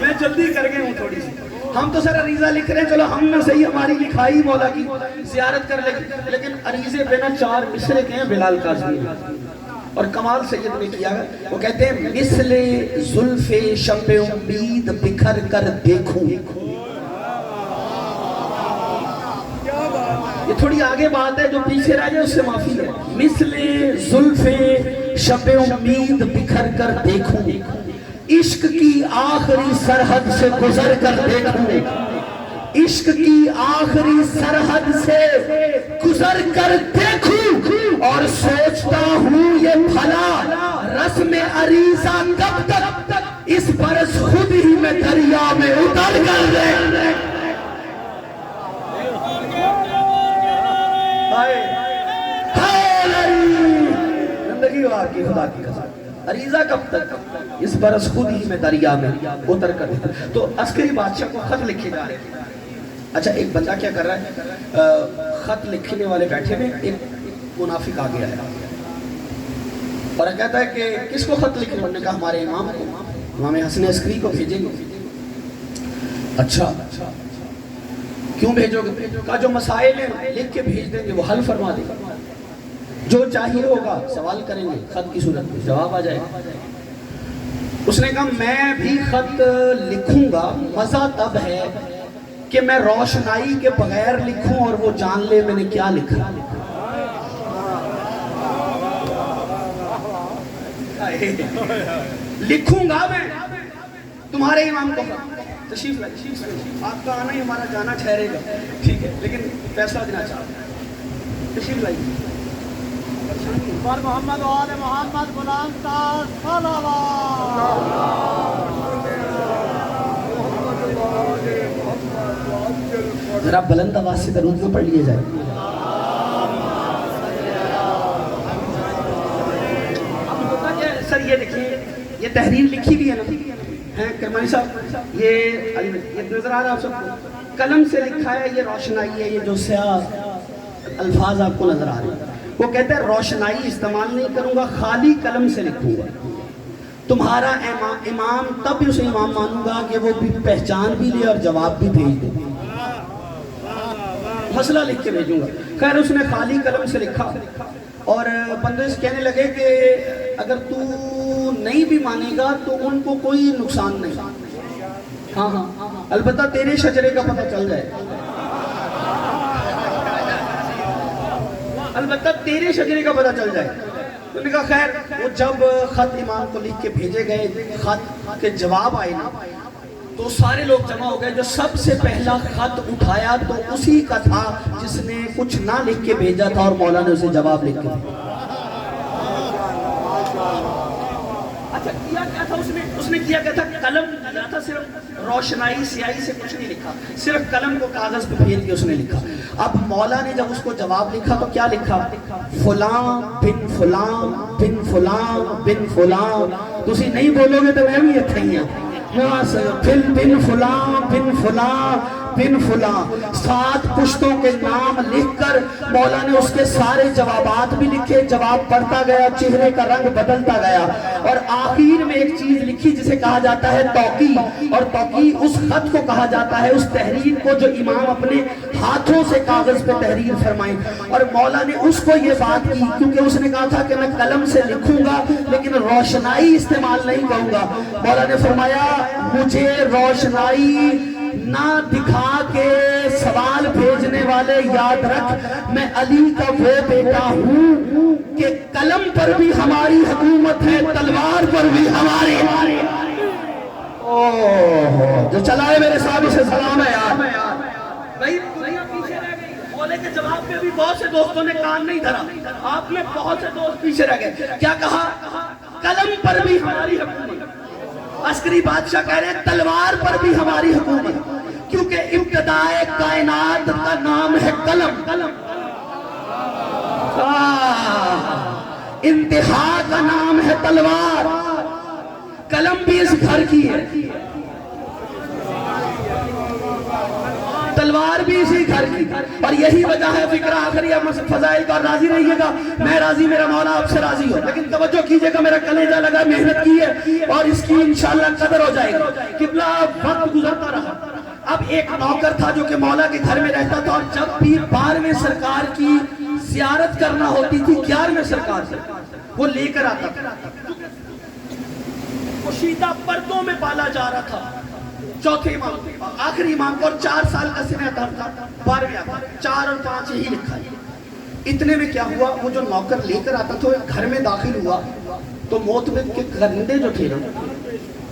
[SPEAKER 4] میں جلدی کر گئے ہوں تھوڑی سی، ہم تو سر عریضہ لکھ رہے ہیں چلو ہم نہ صحیح ہماری لکھائی مولا کی زیارت کر لیں، لیکن عریضے پہ نا 4 مصرے کے ہیں بلال قاسمی، اور کمال سید نے کیا، وہ کہتے ہیں مثل زلف شب امید بکھر کر دیکھوں، یہ تھوڑی آگے بات ہے جو پیچھے رہ جائے اس سے معافی ہے۔ مثل زلف شب امید بکھر کر دیکھوں، عشق کی آخری سرحد سے گزر کر دیکھوں، عشق کی آخری سرحد سے گزر کر دیکھوں، اور سوچتا ہوں یہ بھلا رسم عریضہ کب تک اس برس خود ہی میں دریا میں اتر کر دے۔ زندگی واقعی خدا کی قسم، عریضہ کب تک اس برس خود ہی میں دریا میں اتر کر دے۔ تو عسکری بادشاہ کو خط لکھے جا رہے ہیں۔ اچھا ایک بندہ کیا کر رہا ہے، خط لکھنے والے بیٹھے میں، ایک منافق آگے آیا اور کہتا ہے کہ کس کو خط لکھیں؟ انہوں نے کہا ہمارے امام کو، امام حسن عسکری کو بھیجیں گے۔ اچھا کیوں بھیجو گے؟ کہا جو مسائل ہیں لکھ کے بھیج دیں گے، وہ حل فرما دیں گے، جو چاہیے ہوگا سوال کریں گے، خط کی صورت میں جواب آ جائے گا۔ اس نے کہا میں بھی خط لکھوں گا، مزہ تب ہے کہ میں روشنائی کے بغیر لکھوں اور وہ جان لے میں نے کیا لکھا۔ لکھوں گا میں تمہارے امام کو، تشریف لائے، آپ کا آنا ہی ہمارا جانا ٹھہرے گا، ٹھیک ہے، لیکن فیصلہ دینا چاہتا ہوں، تشریف لائیے۔
[SPEAKER 3] پر محمد و آل محمد غلام کا صلوات۔
[SPEAKER 4] ذرا بلند آواز سے درود کو پڑھ لیے جائے۔ سر یہ دیکھیے، یہ تحریر لکھی بھی ہے نا کرمانی صاحب، یہ نظر آ رہا آپ سب کو، قلم سے لکھا ہے، یہ روشنائی ہے، یہ جو سیاہ الفاظ آپ کو نظر آ رہے ہیں، وہ کہتے ہیں روشنائی استعمال نہیں کروں گا، خالی قلم سے لکھوں گا۔ تمہارا امام تب بھی اسے امام مانوں گا کہ وہ بھی پہچان بھی لے اور جواب بھی بھیج دے، مسئلہ لکھ کے بھیجوں گا۔ خیر اس نے خالی قلم سے لکھا اور بندے سے کہنے لگے کہ اگر تو نہیں بھی مانے گا تو ان کو کوئی نقصان نہیں، ہاں ہاں البتہ تیرے شجرے کا پتہ چل جائے، البتہ تیرے شجرے کا پتہ چل جائے۔ تو نے کہا خیر، وہ جب خط امام کو لکھ کے بھیجے گئے، خط کے جواب آئے نا تو سارے لوگ جمع ہو گئے۔ جو سب سے پہلا خط اٹھایا تو اسی کا تھا جس نے کچھ نہ لکھ کے بھیجا تھا اور مولا نے اسے جواب لکھ کے بھیجا۔ اچھا کیا کیا تھا اس نے کیا کیا تھا؟ قلم کیا تھا، صرف روشنائی سیاہی سے کچھ نہیں لکھا، صرف قلم کو کاغذ پہ پھیر کے اس نے لکھا۔ اب مولا نے جب اس کو جواب لکھا تو کیا لکھا؟ فلاں بن فلاں بن فلاں بن فلاں، تسی نہیں بولو گے تو میں بھی اتھے ہی ہوں، بن فلاں بن فلاں بن فلاں، 7 پشتوں کے نام لکھ کر مولا نے اس کے سارے جوابات بھی لکھے، جواب پڑھتا گیا، چہرے کا رنگ بدلتا گیا اور آخر میں ایک چیز لکھی جسے کہا جاتا ہے توقی، اور توقی اس خط کو کہا جاتا ہے، اس تحریر کو جو امام اپنے ہاتھوں سے کاغذ پہ تحریر فرمائیں۔ اور مولا نے اس کو یہ بات کی کیونکہ اس نے کہا تھا کہ میں قلم سے لکھوں گا لیکن روشنائی استعمال نہیں کروں گا۔ مولا نے فرمایا مجھے روشنائی نہ دکھا کے سوال بھیجنے والے یاد رکھ، میں علی کا وہ بیٹا ہوں کہ قلم پر بھی ہماری حکومت ہے، تلوار پر بھی ہماری۔ جو چلا ہے میرے صاحب اسے سلام ہے یار۔ بھائی پیچھے رہ گئی، بولے کہ جواب میں بھی بہت سے دوستوں نے کان نہیں دھرا، آپ میں بہت سے دوست پیچھے رہ گئے۔ کیا کہا؟ قلم پر بھی ہماری حکومت۔ عسکری بادشاہ کہہ رہے ہیں تلوار پر بھی ہماری حکومت، کیونکہ ابتدائے کائنات کا نام ہے قلم، انتہا کا نام ہے تلوار، قلم بھی اس گھر کی ہے، تلوار بھی اسی گھر کی، اور یہی وجہ ہے فکرہ آخری فضائل کا۔ راضی رہیے گا، میں راضی، میرا مولا آپ سے راضی ہو، لیکن توجہ کیجئے گا، میرا کلیجہ لگا، محنت کی ہے اور اس کی انشاءاللہ قدر ہو جائے گی۔ قبلہ وقت گزرتا رہا، اب ایک نوکر تھا جو کہ مولا کے گھر میں رہتا تھا اور جب بھی 12ویں سرکار کی زیارت کرنا ہوتی تھی، 11ویں سرکار سے وہ لے کر آتا تھا، پوشیدہ پردوں میں پالا جا رہا تھا۔ چوتھے امام، آخری امام کو، اور 4 سال کا سنہ تھا، 12ویں آتا، 4 اور 5 یہی لکھا ہے۔ اتنے میں کیا ہوا، وہ جو نوکر لے کر آتا تھا گھر میں داخل ہوا تو موتبت کے گندے جو تھے نا،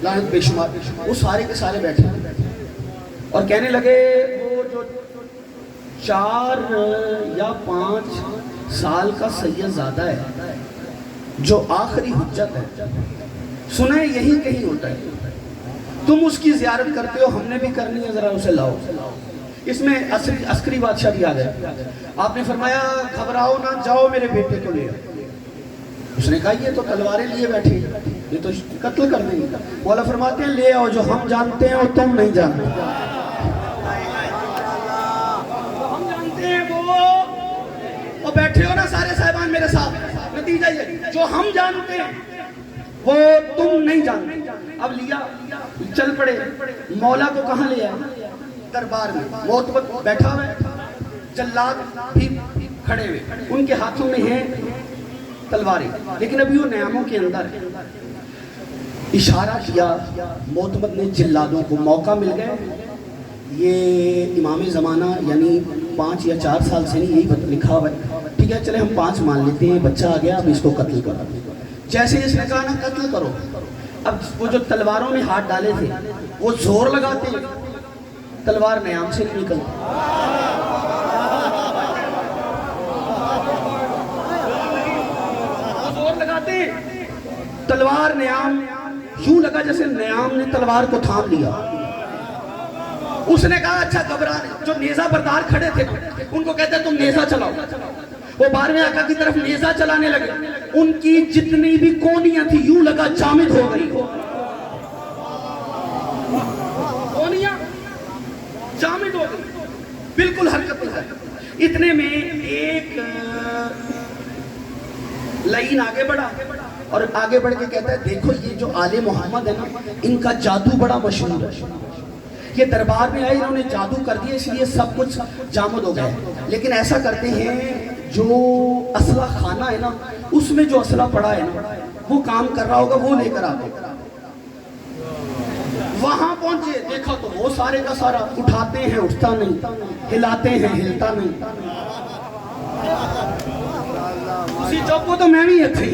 [SPEAKER 4] لعنت بے شمار، وہ سارے کے سارے بیٹھے اور کہنے لگے وہ جو 4 یا 5 سال کا سید زادہ ہے جو آخری حجت ہے، سنیں یہی کہیں ہوتا ہے، تم اس کی زیارت کرتے ہو، ہم نے بھی کرنی ہے، ذرا اسے لاؤ۔ اس میں عسکری بادشاہ بھی آ گئے، آپ نے فرمایا گھبراؤ نہ، جاؤ میرے بیٹے کو لے آؤ۔ اس نے کہا یہ تو تلواریں لیے بیٹھے، یہ تو قتل کر دیں گے۔ مولا فرماتے ہیں لے آؤ، جو ہم جانتے ہیں اور تم نہیں جانتے، ہم جانتے ہیں وہ بیٹھے ہو نا سارے صاحبان میرے ساتھ، نتیجہ یہ جو ہم جانتے ہیں وہ تم نہیں جانتے۔ اب لیا چل پڑے، مولا کو کہاں لیا؟ دربار میں، موتبت بیٹھا ہوا ہے، جلاد بھی کھڑے ہوئے، ان کے ہاتھوں میں ہیں تلواریں، لیکن ابھی وہ نیاموں کے اندر اشارہ کیا، موتبت نے جلادوں کو موقع مل گئے۔ یہ امام زمانہ یعنی 5 یا 4 سال سے نہیں، یہی لکھا ہوا ہے، ٹھیک ہے چلے ہم 5 مان لیتے ہیں، بچہ آ گیا اب اس کو قتل کرو۔ جیسے اس نے کہا نا قتل کرو، اب وہ جو تلواروں میں ہاتھ ڈالے تھے وہ زور لگاتے، تلوار نیام سے نہیں نکلتی، زور لگاتے تلوار نیام یوں لگا جیسے نیام نے تلوار کو تھام لیا۔ اس نے کہا اچھا گھبرا نہیں، جو نیزہ بردار کھڑے تھے ان کو کہتے تم نیزہ چلاؤ، وہ 12ویں آقا کی طرف نیزہ چلانے لگے، ان کی جتنی بھی کونیاں تھی یوں لگا جامد ہو گئی، کونیاں جامد ہو گئی، بالکل حرکت نہیں ہے۔ اتنے میں ایک لائن آگے بڑھا اور آگے بڑھ کے کہتا ہے دیکھو یہ جو آل محمد ہے نا ان کا جادو بڑا مشہور ہے، یہ دربار میں آئے انہوں نے جادو کر دیا اس لیے سب کچھ جامد ہو گیا ہے، لیکن ایسا کرتے ہیں جو اسلحہ خانہ ہے نا اس میں جو اسلحہ پڑا ہے نا وہ کام کر رہا ہوگا وہ لے کر آتے۔ وہاں پہنچے دیکھا تو وہ سارے کا سارا اٹھاتے ہیں اٹھتا نہیں، ہلاتے ہیں ہلتا نہیں۔ اسی چوک کو تو میں بھی اچھے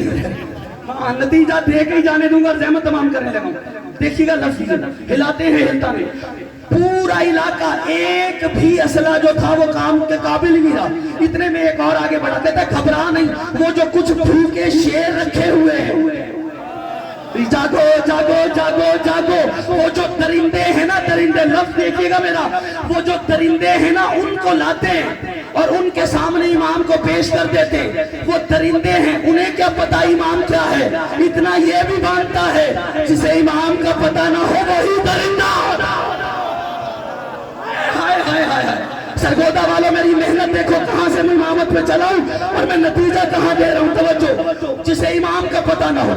[SPEAKER 4] نتیجہ دے کے ہی جانے دوں گا اور زحمت تمام کرنے لگا ہوں۔ دیکھیے گا لفظ ہلاتے ہیں ہلتا نہیں، پورا علاقہ ایک بھی اسلحہ جو تھا وہ کام کے قابل نہیں رہا۔ اتنے میں ایک اور آگے بڑھا دیتا ہے گھبرا نہیں، وہ جو کچھ بھوکے شیر رکھے ہوئے ہیں، جاگو جاگو جاگو جاگو، وہ جو درندے ہیں نا، درندے لفظ دیکھیے گا میرا، وہ جو درندے ہیں نا ان کو لاتے ہیں اور ان کے سامنے امام کو پیش کر دیتے، وہ درندے ہیں انہیں کیا پتا امام کیا ہے، اتنا یہ بھی مانتا ہے جسے امام کا پتا نہ ہو وہی درندہ ہونا۔ ہائے ہائے ہائے ہائے، سرگودا والوں میری محنت دیکھو کہاں سے میں امامت پہ چلاؤں اور میں نتیجہ کہاں دے رہا ہوں، توجہ، جسے امام کا پتہ نہ ہو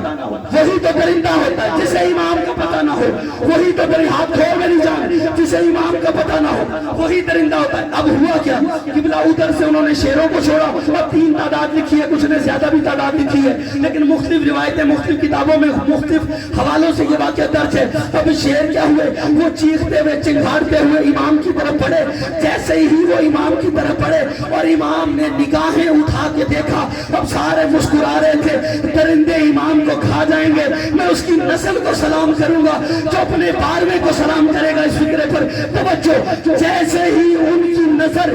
[SPEAKER 4] وہی تو درندہ ہوتا ہے، جسے امام کا پتہ نہ ہو وہی تو میری ہاتھ کھول میری جان، جسے امام کا پتہ نہ ہو وہی درندہ ہوتا ہے۔ اب ہوا کیا، قبلہ ادھر سے انہوں نے شیروں کو چھوڑا، اور 3 تعداد لکھی ہے، کچھ نے زیادہ بھی تعداد لکھی ہے، لیکن مختلف روایتیں مختلف کتابوں میں مختلف حوالوں سے یہ واقعہ درج ہے۔ اب شیر کیا ہوئے، وہ چیختے ہوئے چنگھاڑتے ہوئے امام کی طرف بڑھے، جیسے ہی وہ امام کی طرف بڑھے اور امام نے نگاہیں اٹھا کے دیکھا، اب سارے مسکرا رہے تھے، درندے امام کو کھا جائیں گے، میں اس کی نسل کو سلام کروں گا جو اپنے بارہویں کو سلام کرے گا۔ اس فکرے پر توجہ، جیسے ہی ان کی نظر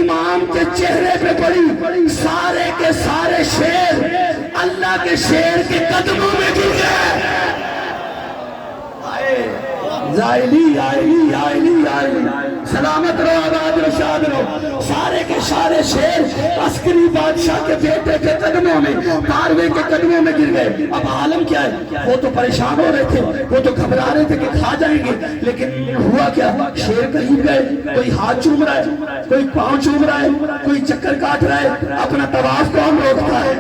[SPEAKER 4] امام کے چہرے پہ پڑی، سارے کے سارے شیر اللہ کے شیر کے قدموں میں گر گئے۔ زائلی آئلی آئلی آئلی، سلامت رہو آباد رہو شاد رہو، سارے کے سارے شیر عسکری بادشاہ کے بیٹے کے قدموں میں، کاروے کے قدموں میں گر گئے۔ اب عالم کیا ہے، وہ تو پریشان ہو رہے تھے، وہ تو گھبرا رہے تھے کہ کھا جائیں گے، لیکن ہوا کیا، شیر قریب گئے، کوئی ہاتھ چوم رہا ہے، کوئی پاؤں چوم رہا ہے، کوئی چکر کاٹ رہا ہے، اپنا طواف کون روکتا ہے،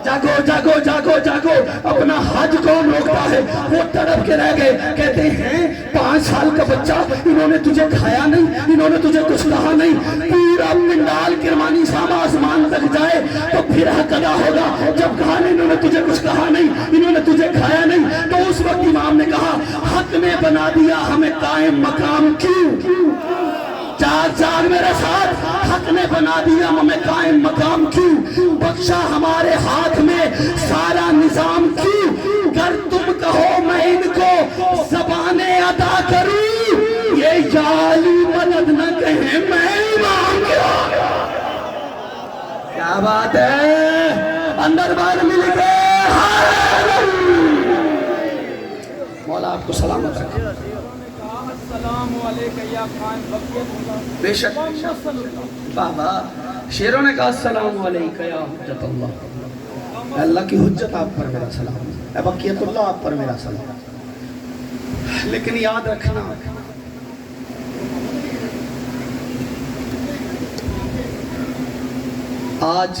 [SPEAKER 4] جاگو جاگو جاگو جاگو، اپنا حج کون روکتا ہے، وہ تڑپ کے رہ گئے، کہتے ہیں 5 سال کا بچہ، انہوں نے تجھے کھایا نہیں، انہوں نے تجھے کچھ کہا نہیں، پورا پنڈال کرمانی صاحب آسمان تک جائے تو پھر حق ادا ہوگا، جب کہا نہیں انہوں نے تجھے کچھ کہا نہیں، انہوں نے تجھے کھایا نہیں، تو اس وقت امام نے کہا حق نے بنا دیا ہمیں قائم مقام کیوں، چار میرے ساتھ، حق نے بنا دیا ہمیں قائم مقام کیوں، بخشا ہمارے ہاتھ میں سارا نظام کیوں، گر تم کہو میں ان کو زبانیں ادا کروں، یہ جعلی مدد نہ کہیں میں امام کیا۔ کیا بات ہے، اندر بار مل گئے، مولا آپ کو سلامت رکھے۔
[SPEAKER 3] السلام علیکہ یا خان بقیت،
[SPEAKER 4] بے شک بابا شیروں نے کہا السلام علیکہ یا حجت اللہ، اللہ کی حجت آپ پر میرا سلام، اے بقیت اللہ آپ پر میرا سلام۔ لیکن یاد رکھنا آج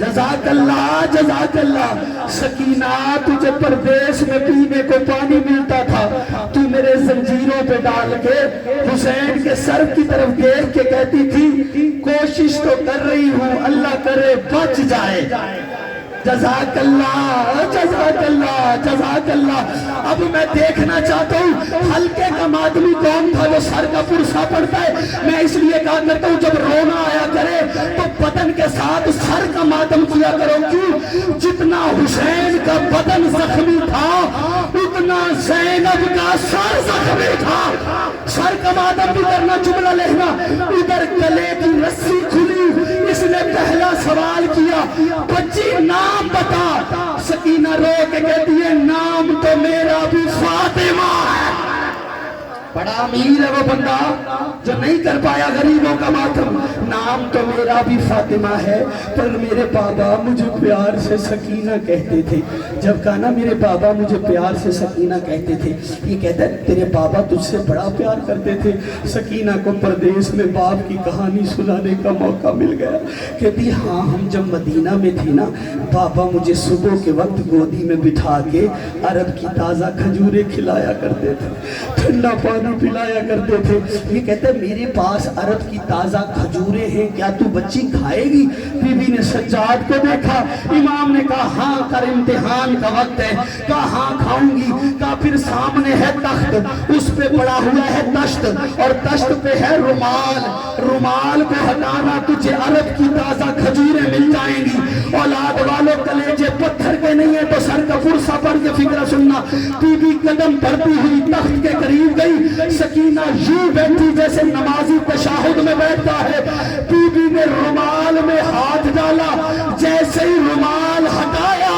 [SPEAKER 5] جزاک اللہ سکینہ، تجھے پردیس میں پینے کو پانی ملتا تھا، تو میرے زنجیروں پہ ڈال کے حسین کے سر کی طرف دیکھ کے کہتی تھی کوشش تو کر رہی ہوں، اللہ کرے بچ جائے۔ جزاک اللہ۔ اب میں دیکھنا چاہتا ہوں ہلکے کا ماتمی کون تھا جو سر کا پرسا پڑتا ہے؟ میں اس لیے کہا کرتا ہوں جب رونا آیا کرے تو بدن کے ساتھ سر کا ماتم کیا کرو، کیوں؟ جتنا حسین کا بدن زخمی تھا اتنا زینب کا سر زخمی تھا۔ سر کا ماتم بھی کرنا، جملہ لکھنا۔ ادھر گلے کی رسی کھلی، اس نے پہلا سوال کیا بچی نام بتا۔ سکینہ رو کے کہتی ہے نام تو میرا بھی فاطمہ ہے۔ بڑا امیر ہے وہ بندہ جو نہیں کر پایا غریبوں کا ماتم۔ نام تو میرا بھی فاطمہ ہے، پر میرے بابا مجھے پیار سے سکینہ کہتے تھے۔ جب کہا نا میرے بابا مجھے پیار سے سکینہ کہتے تھے، یہ کہتا ہے تیرے بابا تجھ سے بڑا پیار کرتے تھے۔ سکینہ کو پردیس میں باپ کی کہانی سنانے کا موقع مل گیا۔ کہتی ہاں ہم جب مدینہ میں تھے نا، بابا مجھے صبح کے وقت گودی میں بٹھا کے عرب کی تازہ کھجوریں کھلایا کرتے تھے، ٹھنڈا پانی پلایا کرتے تھے۔ یہ کہتے ہیں میرے پاس عرب کی تازہ کھجوریں ہیں، کیا تو بچی کھائے گی؟ بی بی نے سجاد کو دیکھا، امام نے کہا ہاں کر امتحان کا وقت ہے، کہا ہاں کھاؤں گی۔ کہا پھر سامنے ہے تخت، اس پہ پڑا ہوا ہے تشت، اور تشت پہ ہے رومال، رومال کو ہٹانا تجھے عرب کی تازہ کھجوریں مل جائیں گی۔ اولاد والوں کلیجے پتھر کے نہیں ہیں تو سر کا پرسا پڑھ کے فکر سننا۔ بی بی قدم بڑھتی ہوئی تخت کے قریب گئی، سکینہ یوں بیٹھی جیسے نمازی تشہد میں بیٹھتا ہے۔ بی بی نے رومال میں ہاتھ ڈالا، جیسے ہی رومال ہٹایا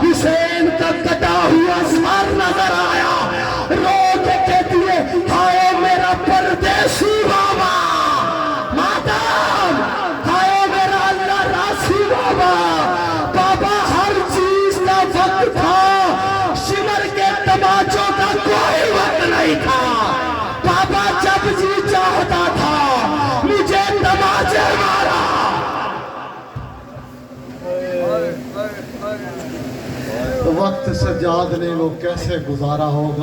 [SPEAKER 5] حسین کا کٹا ہوا سر نظر آیا۔ رو کے کہتی ہے ہائے میرا پردیسی بابا، مادام ہائے میرا اللہ راسی بابا۔ بابا ہر چیز کا وقت تھا، شمر کے تماچوں کا کوئی وقت نہیں تھا۔ بابا جب جی چاہتا تھا مجھے تماچے مارا۔
[SPEAKER 2] وقت سجاد نے وہ کیسے گزارا ہوگا۔